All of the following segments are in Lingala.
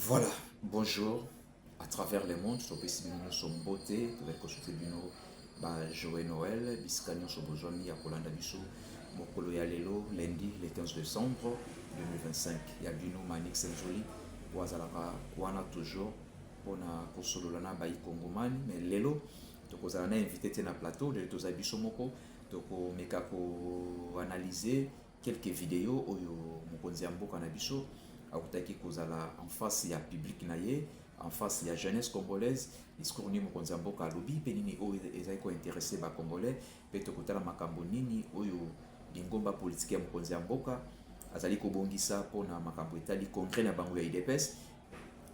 Voilà, bonjour à travers le monde, nous sommes beauté, Joël Noël, Biscanio Sobojoni, Akolanda Bissou, Mokolo Yalelo, lundi le 15 décembre 2025. Yabino Manik Senjoli, Wazalaka, Wana toujours, on a Kosololana Bayi Kongomani, mais Lelo, donc on a invité na plateau de Tozabiso Moko, donc on a analysé quelques vidéos où Mokonziambo Kanabiso. En face, il y a public naïe, en face, il y a jeunesse congolaise. Discours ni Mokonziambo Kalobi, penini o ezako intéressé ba congolais, peto kotala makambo nini oyo lingomba politique ya Mokonziambo ka azali ko bongisa pona makambo etali congrès na bango ya IDPS,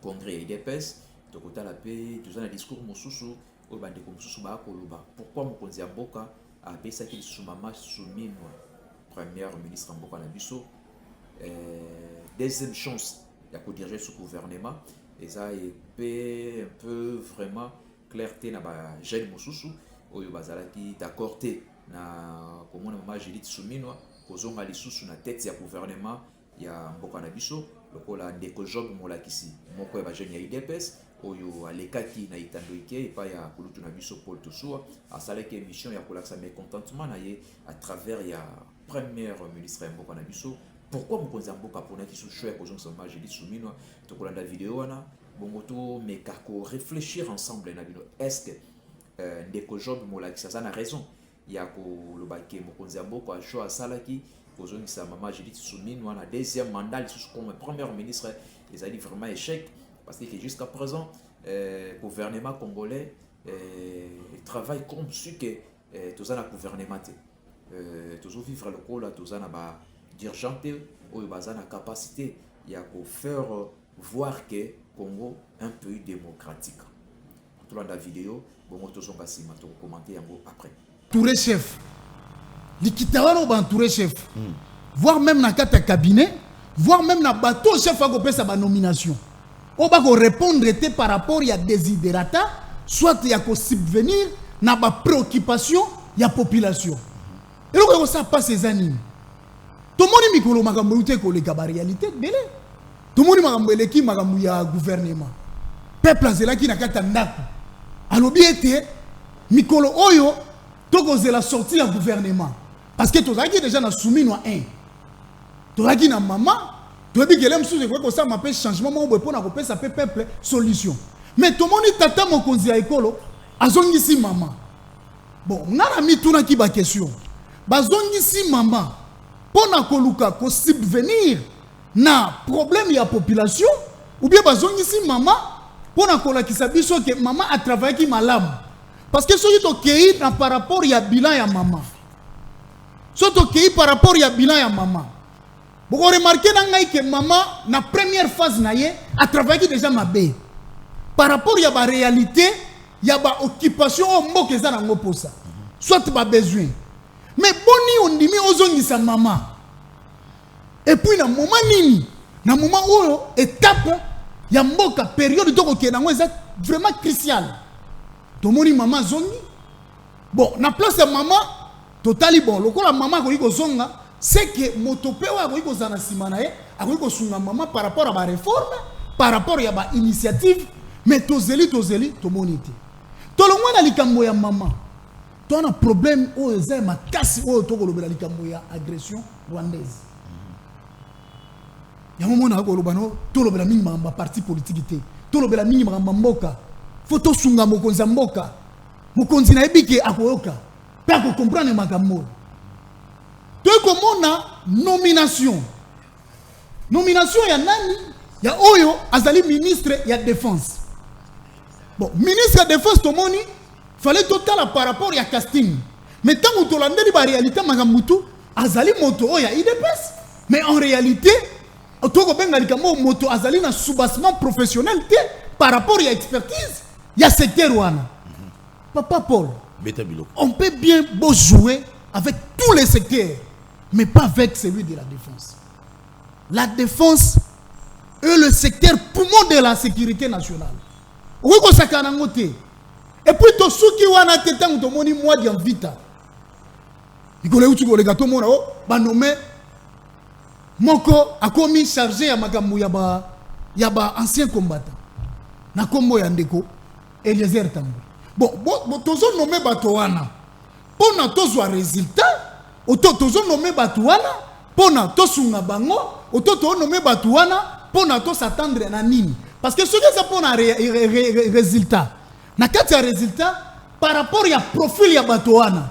congrès ya IDPS, to kotala pe tozana discours mosusu o bande ko mosusu ba koloba. Pourquoi Mokonziambo ka a pesa ki sous mama souminwa premier ministre Mboka na biso. Deuxième chance, il y a diriger ce gouvernement et ça est un peu vraiment clarté na ba jeune mosusu oyo bazala ki d'accordé na komona mama Judith Suminwa kozonga lisusu na tête ya gouvernement ya Mboka na biso lokola ndeko job molakisi moko ya ba jeune ya IDPS oyo alekaki na itandoike epa ya kulutu na biso Paul Tosua asalaki émission ya kolakisa mécontentement na ye à travers ya premier ministre ya Mboka na biso. Pourquoi Mokonziambo Kapona qui sous choix pour Jean J'ai dit Souminwa, tu connais la vidéo là, bon mais kako réfléchir ensemble na vidéo. Est-ce que ndeko job molakisa ça a raison? Il y a ko le baké Mokonziambo ko choix salaki kozongi sa maman J'ai dit Souminwa na deuxième mandat sous comme premier ministre, ils a dit vraiment échec parce que jusqu'à présent gouvernement congolais travaille comme si que tous un gouvernement tous vivre le col là tous un ba dirigeantes ou la capacité il y a pour faire voir que Congo est un pays démocratique. Tout dans la vidéo, bon tous on va s'y commenter après. Touré chef, l'ikitawano ban touré chef, voire même dans quatre cabinet, voire même dans bateau chef a gopé sa nomination. On va répondre par rapport à desiderata, soit il y a ko subvenir na ba préoccupation il y a population. Et donc ça passe ces années. Tout le monde mikolo makambo ute ko le kaba réalité belé. Tout le monde makambo eleki makambo ya gouvernement. Peuple azelaki na kata ndako. Alobi ete mikolo oyo toko zela sorti ya gouvernement. Parce que tozaki déjà na souminwa 1. Tozaki na maman, tobi kelem sous ko ça m'appelle changement mo pour na ko pesa peuple solution. Mais tout le monde tata mokonzi ya ekolo azongisi maman. Bon, ngana mi tuna ki ba question. Bazongisi maman. Pour na ko subvenir na problème ya population ou bien bazongi si maman pour na kola ki sabiso que maman a travaillé ki malam parce que soki to kei na par rapport ya bilan ya maman so to kei par rapport ya bilan ya maman boko remarquer na ngai que maman na première phase na ye a travaillé déjà mabe par rapport ya ba réalité ya ba occupation o mboka za na ngoposa soit ba besoin. Mais boni ondimi ozongi sa maman. Et puis na moment nini, na moment où étape ya mboka période to ko kenango eza vraiment crucial. To moni maman zongi. Bon, na place ya maman totali bon, lokola maman ko zonga, c'est que motopewa ko zana simana ye, ko sunga maman par rapport à ba réforme, par rapport à ba initiative, mais tozeli to monite. To lo mwana likambo ya maman. On a un problème où ils aiment casser au togo le belalikambouya agression rwandaise. Il y a un moment où on tout le belami mamba parti politique tout le belami mamba mboka photo sunga mokonza mboka mokonzi na ebike akoyoka pe ko comprendre makambo. To komona nomination ya nani ya oyo azali ministre ya défense. Bon, ministre de défense to moni fallait total par rapport à casting. Mais tant que tu l'as dit, la réalité, Magamutu, Azali moto ya IDPS. Mais en réalité, Otoko Bengalikamo moto Azali na soubassement professionnel par rapport à expertise. Il y a secteur wana. Papa Paul, on peut bien beau jouer avec tous les secteurs, mais pas avec celui de la défense. La défense est le secteur poumon de la sécurité nationale. Oui, qu'on s'accanamote. Et puis to suki wana tetangu to moni moi di vita. Ikole uti ko le gato mona o ba nommé moko akomi chargé ya makambu ya ba y a ba ancien combattant na kombo ya ndeko Eliezer Tambwe. Bon tozo nommé bato wana pona tozwa résultat oto tozo nommé bato wana pona tosunga bango oto to nommé bato wana pona to s'attendre na nini parce que ce que ça pona résultat na kati ya résultat par rapport ya profil ya bato wana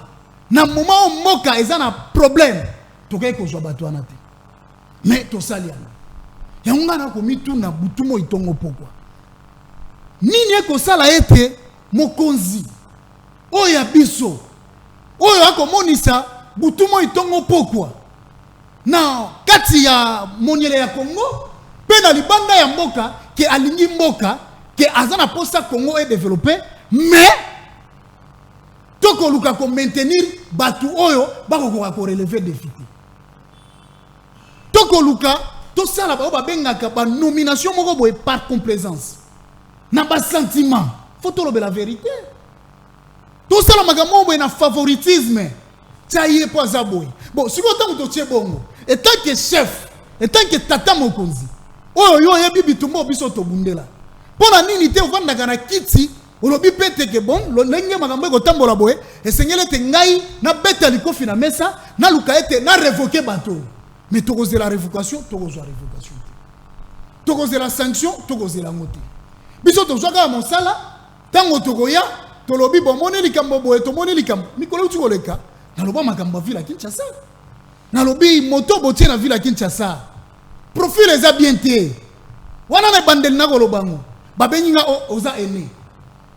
na moment o moka eza na problème tokai ko zwa bato wana te mais to saliana ya ngana ko mituna butumo itongo pokwa nini eko sala ete mokonzi oya biso oyo akomonisa butumo itongo pokwa na kati ya moniele ya Congo pe na libanda ya mboka ke alingi mboka ke azana posa Congo est développé mais toko luka ko maintenir batu oyo bako ko relever défi toko luka to sala ba bengaka ba nomination moko boye par complaisance na ba sentiment faut to la vérité to sala makambo boye na favoritisme tsaye po zaboy bon si ko tango to tche bongo et tant que chef et tant que tata mokonzi oyo yo yebi bitumbo biso to bundela pona nini te ovanda na kiti olobi pete ke bon lo lenge makambo ko tambola boye esengele te ngai na beta likofi na mesa na luka ete na révoquer bato mais to cause la révocation to cause la révocation to cause la sanction to cause la ngote biso to zwaka mosala tango to koya to lobi bon moni likambo boye to moni likambo mikolo tu koleka na loba makambo vila Kinshasa na lobi moto botie na vila Kinshasa profil eza bien te wana na bandel na kolobango babenga oza ene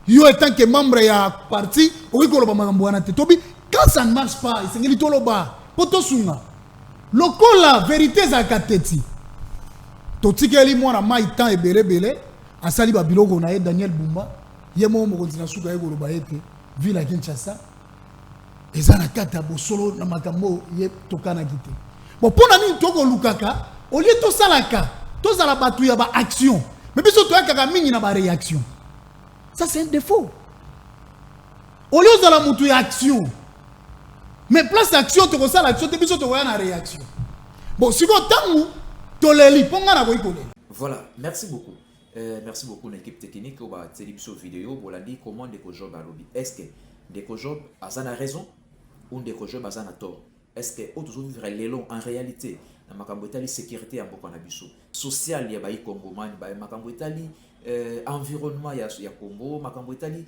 yo étant que membre ya parti oki koloba makambo wana te tobi quand ça ne marche pas isengeli toloba poto sunga lokola vérité za kateti totikeli mwana mai temps ebele asali ba biloko na ye Daniel Bumba yemo mo kontina suka ye koloba ete vila Kinshasa ezana kata bosolo na makambo ye tokana kite bon pona ni toko lukaka au lieu to salaka to zala batu ya ba action mais biso to yakaka mingi na ba réaction ça c'est un défaut au lieu de la mutu ya action mais place action to ko sala action te biso to ya na réaction bon si ko tangu to leli ponga na ko ikole. Voilà, merci beaucoup. Merci beaucoup l'équipe technique au bas télévision vidéo pour la dire comment Ndeko Job a lobby. Est-ce que Ndeko Job a raison ou Ndeko Job a tort? Est-ce que autres vivre l'élan en réalité na makambo etali sécurité ya mboka na biso social ya bayi Congo man ba makambo etali environnement ya Congo makambo etali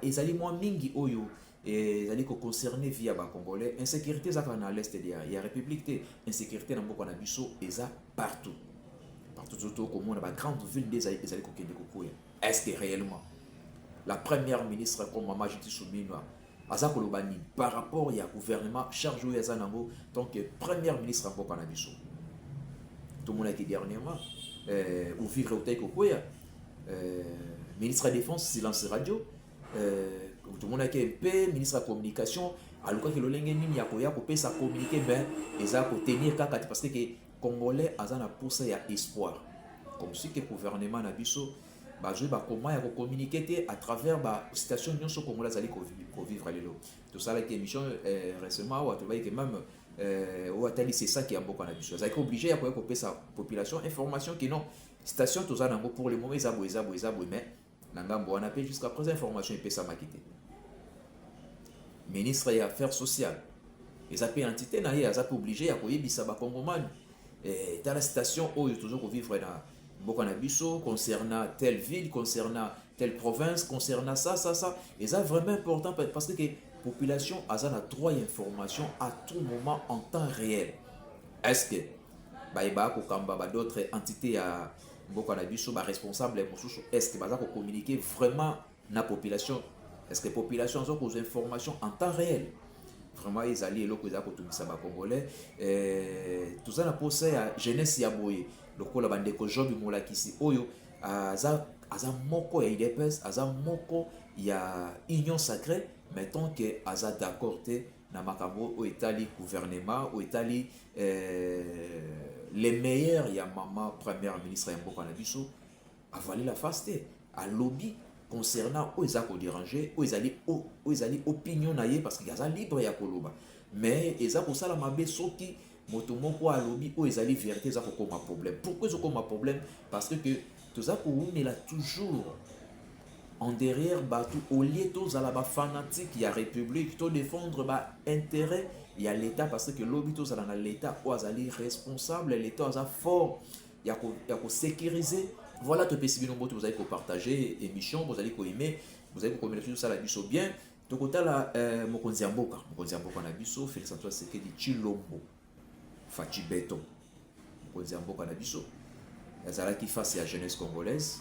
ezali mo mingi oyo ezali ko concerner via ba congolais insécurité za kana l'est de ya république te insécurité na mboka na biso eza partout surtout comme on a une grande ville des ezali ko kende ko est-ce que réellement la première ministre comme Mama Jiti Soumino Azakolobani par rapport au gouvernement chargé de Zanango tant que première ministre en Bokanabiso. Tout le monde a dit dernièrement, ou vivre au Taïkokoya, ministre de la Défense, silence radio, tout le monde a dit MP, ministre de la Communication, alors que le Lengeni Yakoya, peut ça communiquer, mais ils ont tenir kakati parce que les Congolais ont poussé à espoir. Comme si le gouvernement Nabiso, comment il communiquer à travers la situation de l'Union congolaise pour vivre l'élo. Tout ça, avec l'émission récemment, c'est ça qui est un peu habitué. Vous êtes obligé de couper sa population, information qui non, station tout ça pour le moment, mais on a payé jusqu'à présent information et puis ça m'a quitté. Ministre des Affaires sociales, ils ont payé entité, ils ont obligé à couper ça Congoman. Dans la station où il toujours vivre dans Bokanabiso, concernant telle ville, concernant telle province, concernant ça. Et ça vraiment important parce que la population a droit à l'information à tout moment en temps réel. Est-ce que d'autres entités à Bokanabiso, responsables, est-ce que vous communiquer vraiment la population? Est-ce que la population a des informations en temps réel? Vraiment, ils allaient là que ça congolais. Tout ça n'a pas posé à jeunesse yaboye. Le coup la bande de Job mola kisi oyo aza moko ya IDPS aza moko ya union sacrée mettons que aza d'accord te na makambo au Italie gouvernement au Italie les meilleurs ya maman première ministre ya mboka na biso avalé la face à lobby concernant où ils ont dérangé où ils allaient opinion naie parce qu'il y a libre ya koloba mais ils ont pour ça la mabe soki moto moko alobi o ezali vérité za kokoma problème. Pourquoi ça comme un problème? Parce que tout ça on est là toujours en derrière bateau au lieu tous à la fanatique il y a république to défendre ba intérêt il y a l'état parce que lobby tous à la l'état ou azali responsable l'état a fort il y a ko sécuriser voilà to pesi bino moto vous allez partager émission vous allez ko aimer vous allez communiquer tout ça la biso bien to kota la mokonzi mboka na biso Félix Antoine Tshisekedi Tshilombo Fachi Beto mokonzi mboka na biso azalaki face à jeunesse congolaise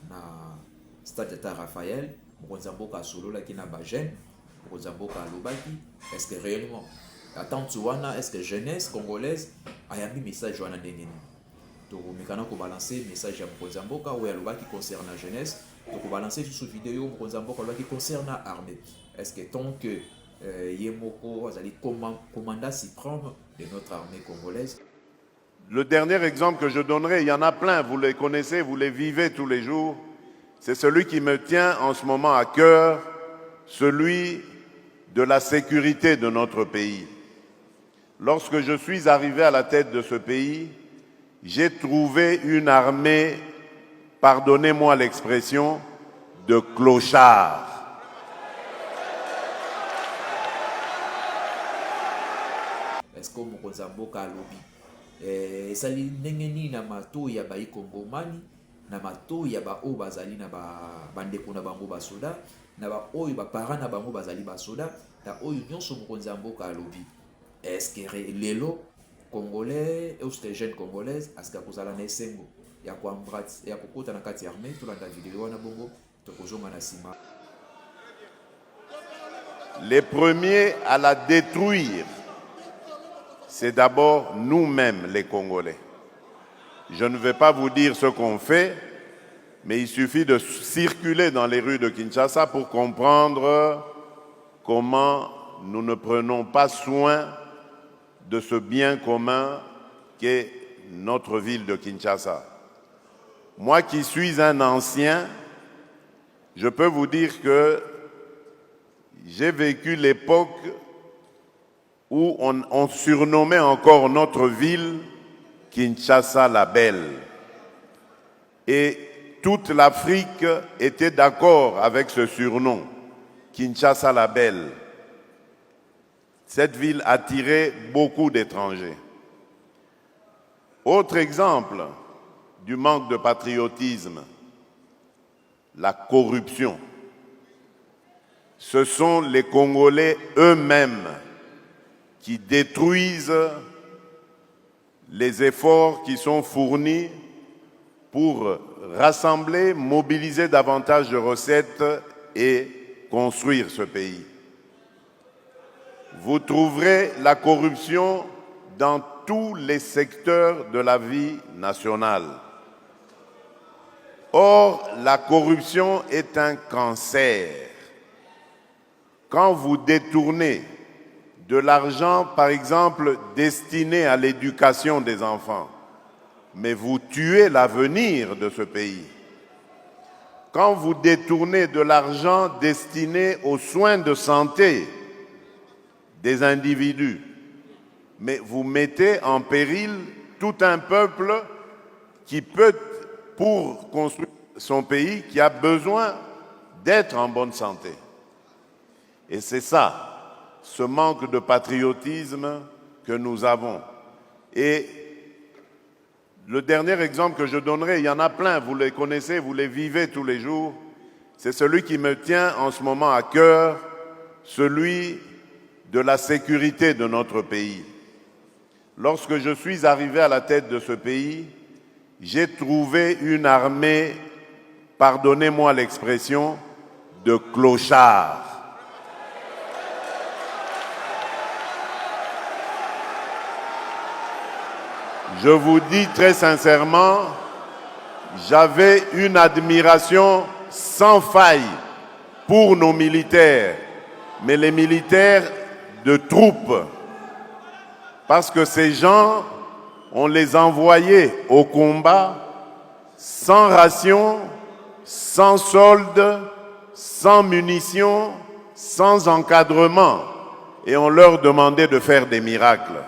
na stade de Raphaël mokonzi mboka solo la ki na ba jeune mokonzi mboka alobaki est-ce que réellement attente wana est-ce que jeunesse congolaise ayambi message wana ndenge nini to mekana ko balancer message ya mokonzi mboka ou alobaki concernant jeunesse to ko balancer sur vidéo mokonzi mboka alobaki concernant armée est-ce que tant que Yemoko azali commandant suprême de notre armée congolaise. Le dernier exemple que je donnerai, il y en a plein, vous les connaissez, vous les vivez tous les jours. C'est celui qui me tient en ce moment à cœur, celui de la sécurité de notre pays. Lorsque je suis arrivé à la tête de ce pays, j'ai trouvé une armée, pardonnez-moi l'expression, de clochards. Est-ce que mokonzi mboka alobi esali ndenge nini na mato ya ba ikongomani na mato ya ba oyo bazali na bandeko na bango basoda na ba oyo ba parents na bango bazali basoda na oyo nyonso mokonzi mboka alobi est-ce que lelo congolais ou ces jeunes congolaises aska kozala na esengo ya koambrat ya kokota na kati ya armée tolanda vidéo wana bongo tokozonga na sima. Les premiers à la détruire, c'est d'abord nous-mêmes les Congolais. Je ne vais pas vous dire ce qu'on fait, mais il suffit de circuler dans les rues de Kinshasa pour comprendre comment nous ne prenons pas soin de ce bien commun qu'est notre ville de Kinshasa. Moi qui suis un ancien, je peux vous dire que j'ai vécu l'époque où on surnommait encore notre ville Kinshasa la Belle. Et toute l'Afrique était d'accord avec ce surnom, Kinshasa la Belle. Cette ville attirait beaucoup d'étrangers. Autre exemple du manque de patriotisme, la corruption. Ce sont les Congolais eux-mêmes qui détruisent les efforts qui sont fournis pour rassembler, mobiliser davantage de recettes et construire ce pays. Vous trouverez la corruption dans tous les secteurs de la vie nationale. Or, la corruption est un cancer. Quand vous détournez de l'argent, par exemple, destiné à l'éducation des enfants, mais vous tuez l'avenir de ce pays. Quand vous détournez de l'argent destiné aux soins de santé des individus, mais vous mettez en péril tout un peuple qui peut, pour construire son pays, qui a besoin d'être en bonne santé. Et c'est ça, ce manque de patriotisme que nous avons. Et le dernier exemple que je donnerai, il y en a plein, vous les connaissez, vous les vivez tous les jours, c'est celui qui me tient en ce moment à cœur, celui de la sécurité de notre pays. Lorsque je suis arrivé à la tête de ce pays, j'ai trouvé une armée, pardonnez-moi l'expression, de clochards. Je vous dis très sincèrement, j'avais une admiration sans faille pour nos militaires, mais les militaires de troupes, parce que ces gens, on les envoyait au combat sans ration, sans solde, sans munitions, sans encadrement. et on leur demandait de faire des miracles.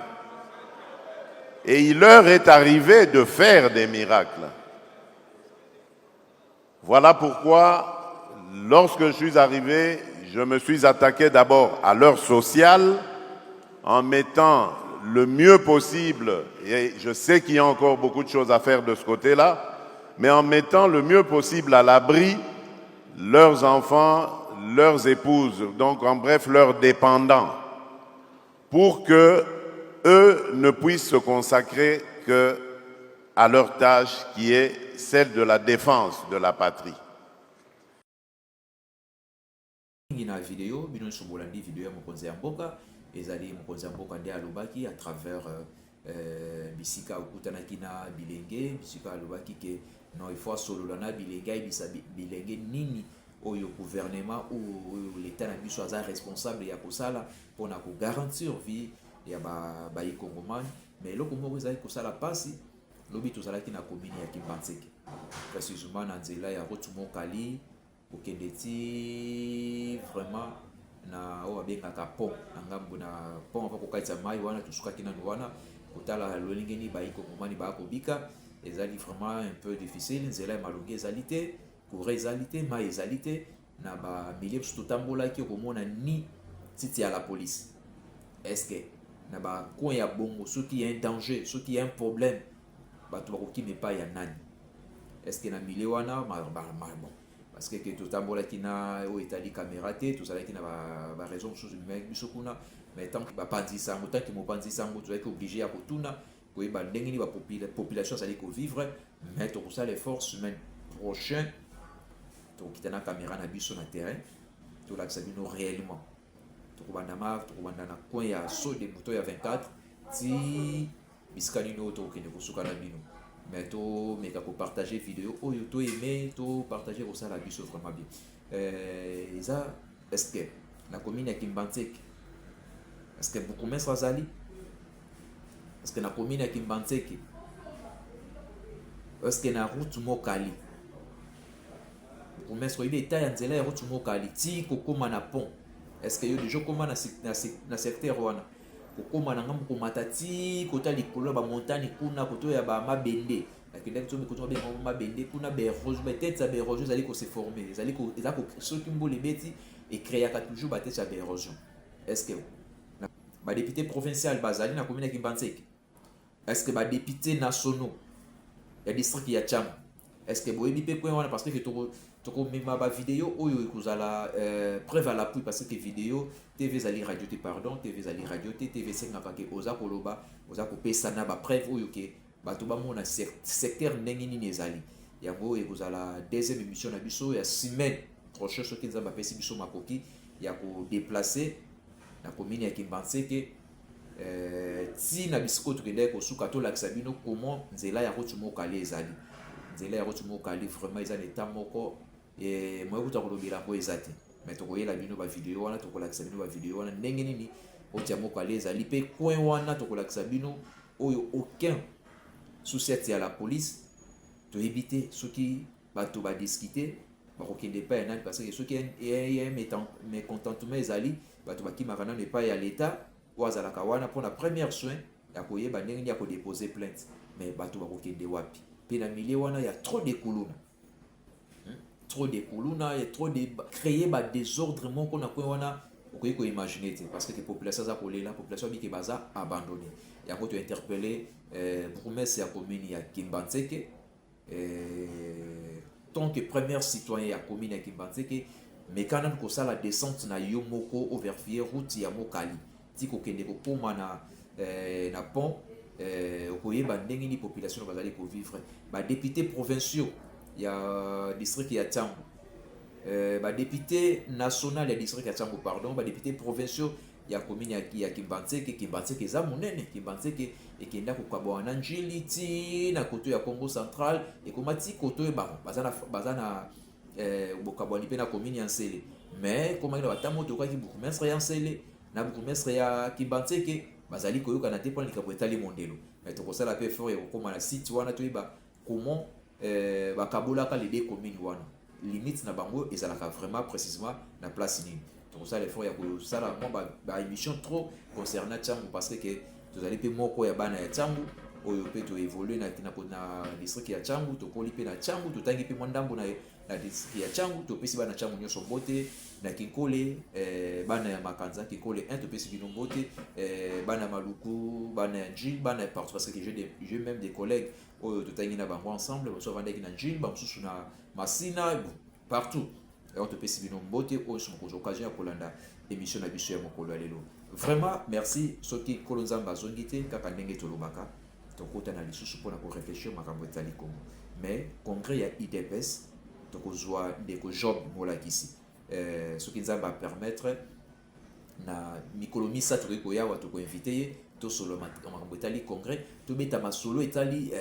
Et il leur est arrivé de faire des miracles. Voilà pourquoi, lorsque je suis arrivé, je me suis attaqué d'abord à l'heure sociale en mettant le mieux possible, et je sais qu'il y a encore beaucoup de choses à faire de ce côté-là, mais en mettant le mieux possible à l'abri leurs enfants, leurs épouses, donc en bref leurs dépendants, pour que eux ne puissent se consacrer que à leur tâche qui est celle de la défense de la patrie. Na vidéo bino sobolandi vidéo ya mokonzi ya mboka ezali mokonzi ya mboka nde alobaki à travers bisika okutanaki na bilenge bisika alobaki ke non il faut solola na bilenge ayebisa bilenge nini oyo gouvernement ou l'état na biso aza responsable ya kosala mpona kogarantir vie ya baikongomani mais eloko moko ezali kosala mpasi lobi tozalaki na commune ya Kimbanzeke précisément na nzela ya Rotumokali okende ti vraiment na oyo babengaka pont na ngambo na pont ava kokaisa mai wana tosukaki nanu wana kotala lolenge ni baikongomani bakobika ezali vraiment un peu difficile nzela ya malongi ezali te courant ezali te mai ezali te na bamilie biso totambolaki okomona ni titi ya la police est-ce que na bacoin ya bongo soki ya un danger soki ya un problème bato bakokima epai ya nani est-ce que na milie wana bon parce que totambolaki na oyo etali caméra te tozalaki na baraison mosusu bimaki biso kuna mais tant que bapanzisa yango tant que mopanzisa yango tozalaki obligé ya kotuna koyeba ndenge nini bapopulation azali kovivre mais tokosala effort semaine prochaine tokokita na caméra na biso na terrain tolakisa bino réellement tokobanda na coin ya saut de moto ya 24 ti bisika nini oyo tokokende kosuka na bino mais to meka partager vidéo oyo to aimer to partager ko sala biso vraiment bien eza est-ce que la commune ya Kimbanzeke est-ce que beaucoup mestre azali est-ce que na commune ya Kimbanzeke est-ce que na route Mokali beaucoup mestre ibe eta ya nzela ya route Mokali ti kokoma na pont est-ce que yo déjà koma na secteur wana kokoma na ngambo komata ti kota likolo ba montagne kuna koto ya ba mabende lakini ndio mikoto ba mabende kuna ba érosion ba tête ba érosion zali ko se former zali ko soki mboli beti et créer ka toujours ba tête ba érosion est-ce que ba député provincial bazali na commune ya Kimbanzeke est-ce que ba député nationaux ya district ya Tcham est-ce que boyebi pe point wana parce que toko mema ba vidéo oyo ekozala preuve à l'appui parce que vidéo TV zali radio te pardon TV zali radio te TV sengaka ke oza koloba oza kopesa na ba preuve oyo ke bato bamona secteur ndenge nini ezali yango ekozala deuxième émission na biso ya semaine prochaine soki nzambe apesi biso makoki ya kodéplacer na commune ya Kimbanzeke ti na bisiko tokende kosuka tolakisa bino comment nzela ya Rotumokali ezali nzela ya Rotumokali vraiment eza na état moko moye kuta kolobela yango eza te mais tokoyela bino bavideo wana tokolakisa bino bavideo wana ndenge nini otia Mokali ezali mpe coin wana tokolakisa bino oyo aucun souci ya la police toyebi te soki bato badiscute bakokende epai ya nani parce que soki ya mécontentement ezali bato bakimaka nano epai ya l'état oyo azalaka wana mpona première soin ya koyeba ndenge nini ya kodépose plainte mais bato bakokende wapi mpe na milie wana ya trop de kuluna et trop de créer ba désordre moko na coin wana okoki ko imaginer te parce que population za kolela population biki baza abandonné yango to interpeller bourgmestre ya commune ya Kimbanzeke tant que premier citoyen ya commune ya Kimbanzeke mais quand on kosa la descente na yo moko overfier route ya Mokali ti kokende kokoma na pont okoyeba ndenge ni population bazali ko vivre ba députés provinciaux ya district ya Tchango ba député national ya district ya Tchango pardon ba député provinciaux ya commune ya Kimbanzeke eza monene Kimbanzeke ekenda kokabwa na njili ti na koto ya Congo central ekomati koto bazana bokabwani mpe na commune ya Nsele mais komaki na batamo tokaki bourgmestre ya Nsele na bourgmestre ya Kimbanzeke bazali koyokana te mpona likambo etali mondelo mais tokosala mpe effort ya kokoma na site wana toyeba comment bakabolaka les deux communes wana limite na bango ezalaka vraiment précisément na place nini Donc ça l'effort, il y a ça là, moi bah émission trop concernant Tchangu parce que vous allez payer moko ya bana ya Tchangu, oyo pe to évoluer na district ya Tchangu, to koli pe na Tchangu, to tangi pe mwandambo na district ya Tchangu, to pesi bana Tchangu nyonso mbote na Kikole, bana ya Makanza Kikole 1 to pesi bino mbote, bana Maluku, bana ya Njil, bana ya partout parce que j'ai même des collègues oyo to tangi na bango ensemble, so vandaki na Njil, ba mususu na Masina, partout. Et on te pesi bino mbote oyo so moko occasion ya kolanda émission na biso ya mokolo ya lelo. Vraiment merci soki kolonzamba azongi te kaka ndenge tolobaka tokota na lisusu mpona koréfléchir makambo etali Congo. Mais congrès ya IDPS tokozwa ndeko Job molakisi soki nzambe apermettre na mikolo misato tokoki koyawa tokoinvite ye tosolola makambo etali congrès tobeta masolo etali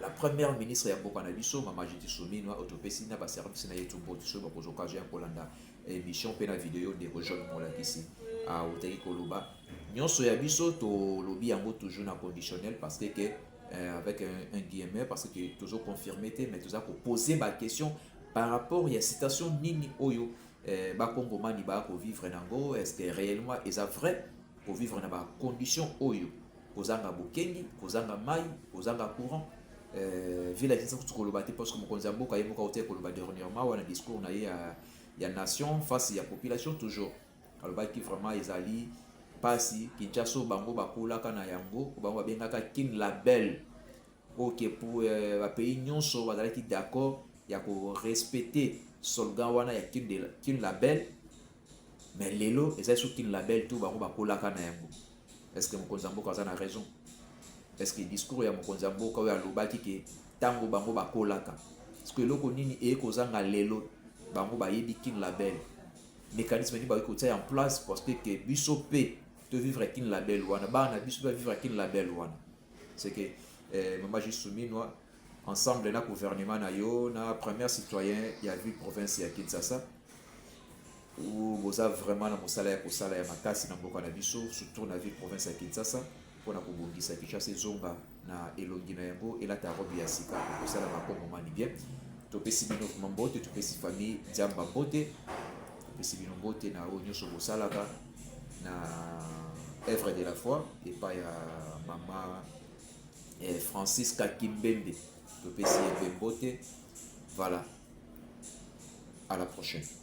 la première ministre ya mboka na biso mama Judith Suminwa otopesi na baservice na ye tumbote so bakozwa occasion ya kolanda émission mpe na video ndeko Job molakisi otaki koloba nyonso ya biso tolobi yango toujours na conditionnel parce que avec un guillemets parce que toujours confirmé te mais toujours poser ma question par rapport à la citation nini oyo bakongomani bako vivre nango est-ce que réellement est vrai pour vivre na ba condition oyo kozanga bokengi kozanga mai kozanga courant vile kinsa koloba te parce que mokonzi ya mboka ye moka ote koloba dernièrement wana discours na ye ya nation face ya population toujours alobaki vraiment ezali pasi Kinshasa bango bakolaka na yango bango babengaka kin label ok pour ba pays nyonso bazalaki d'accord ya ko respecter slogan wana ya kin label mais lelo ezali so kin label tout bango bakolaka na yango. Est-ce que mokonzi mboka aza na raison? Est-ce que discours ya mokonzi mboka oyo alobaki ke tango bango bakolaka est-ce que eloko nini ekozanga lelo bango bayebi kin label mécanisme ni bakoki kotia en place parce que biso pe de vivre kin label wana bana biso pe vivre kin label wana c'est que mama Jisuminwa ensemble na gouvernement na yo na premier citoyen ya ville province ya Kinshasa où boza vraiment na mosala ya kosala ya makasi na mboka na biso surtout na ville province ya Kinshasa pona kobongisa Kinshasa ezonga na elongi na yango elata robe ya sika kosala bakongomani bien topesi bino mbote topesi famille Diamba mbote topesi bino mbote na oyo nyonso bosalaka na œuvre de la foi et pas ya mama Francis Kakimbembe topesi mbote. Voilà, à la prochaine.